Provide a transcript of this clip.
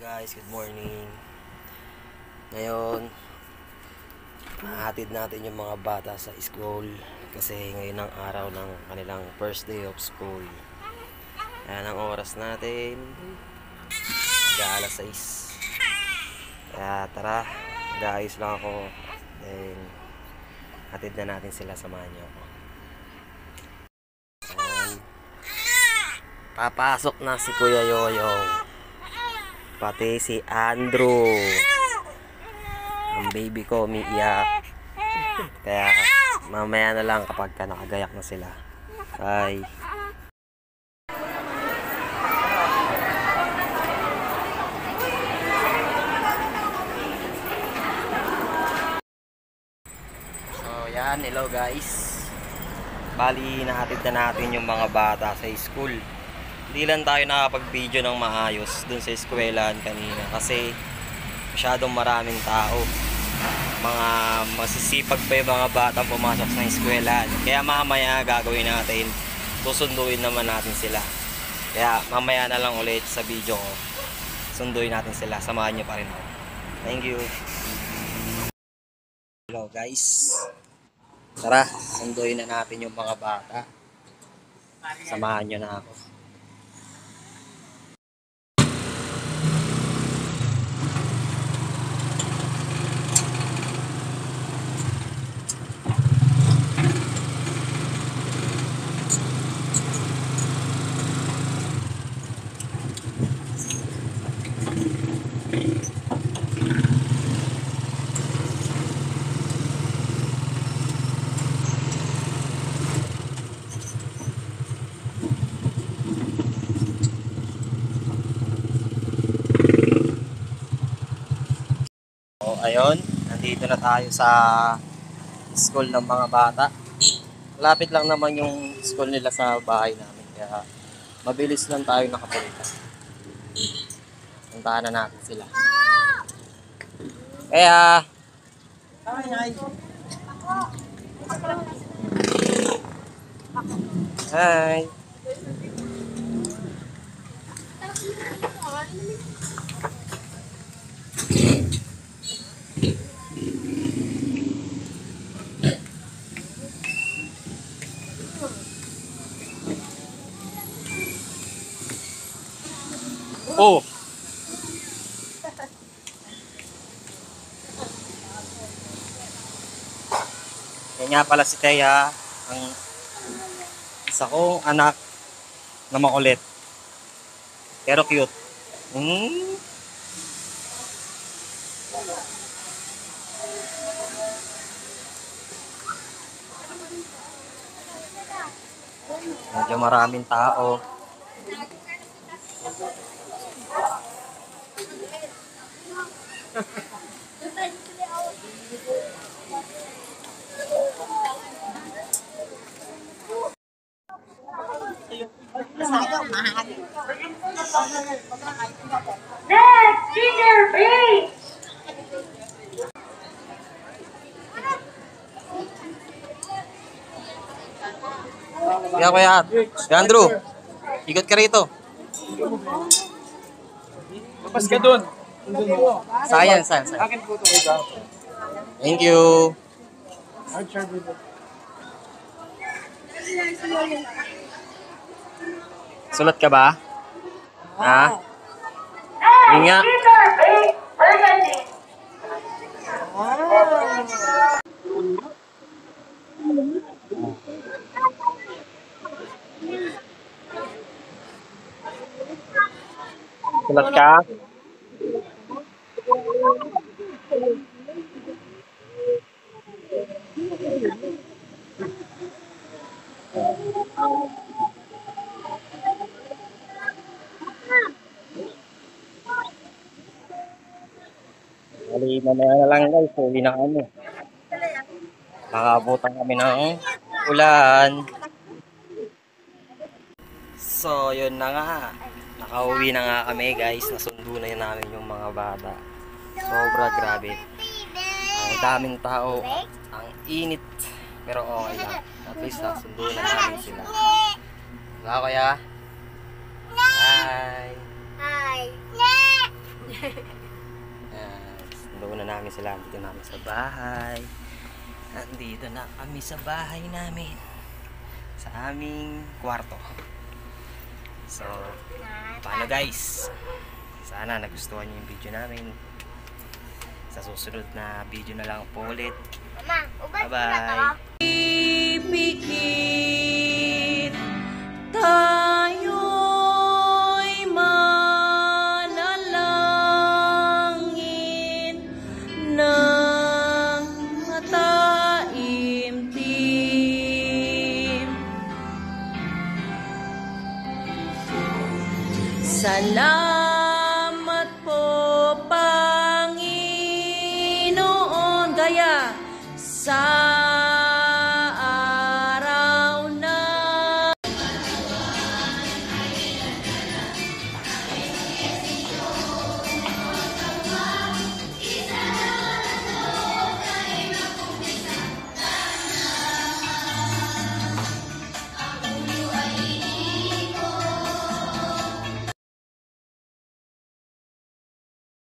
Guys, good morning. Ngayon, hahatid natin yung mga bata sa school kasi ngayon ang araw ng kanilang first day of school. Ayan ang oras natin, mag-aalas 6. Kaya tara, mag-aayos lang ako. Then, hatid na natin sila, samahan niyo ako. Ayan. Papasok na si Kuya Yoyo. Pati si Andrew. Ang baby ko umiiyak. Kaya mamaya na lang kapag nakagayak na sila. Bye. So yan, hello guys. Bali nahatid na natin yung mga bata sa school. Hindi lang tayo nakapag-video ng maayos dun sa eskwelahan kanina kasi masyadong maraming tao. Mga masisipag pa yung mga batang pumasok sa eskwelahan. Kaya mamaya gagawin natin, susunduin naman natin sila. Kaya mamaya na lang ulit sa video ko, sunduin natin sila. Samahan nyo pa rin ako. Thank you. Hello guys. Tara, sunduin na natin yung mga bata. Samahan nyo na ako. Ayun, nandito na tayo sa school ng mga bata. Lapit lang naman yung school nila sa bahay namin. Kaya mabilis lang tayo nakapunta. Puntahan na natin sila. Kaya hi. Oh. Yan nga pala si Thea, ang isa kong anak na makulit. Pero cute. Medyo maraming tao. Next, Junior B! Kaya si Andrew, ikot ka rito. Tapos ka doon. Science. Akin po ito. Thank you. Sulat ka ba? Ha? Yun nga. Junior B! Burgundy! Sulat ka? Bali, mamaya na lang guys. Uwi na kami. Nakaabutan kami ng ulan. So, yun na nga. Nakauwi na nga kami guys. Nasundo na yun namin yung mga bata. Sobra grabe. Ang daming tao. Ang init. Pero okay lang. At least nasundo na namin sila. Wala kuya? Hi! Hi! na sila. Andito na kami sa bahay. Andito na kami sa bahay namin. Sa aming kwarto. So, paano guys? Sana nagustuhan niyo yung video namin. Sa susunod na video na lang po ulit. Mama, ubad ko na to. Bye-bye!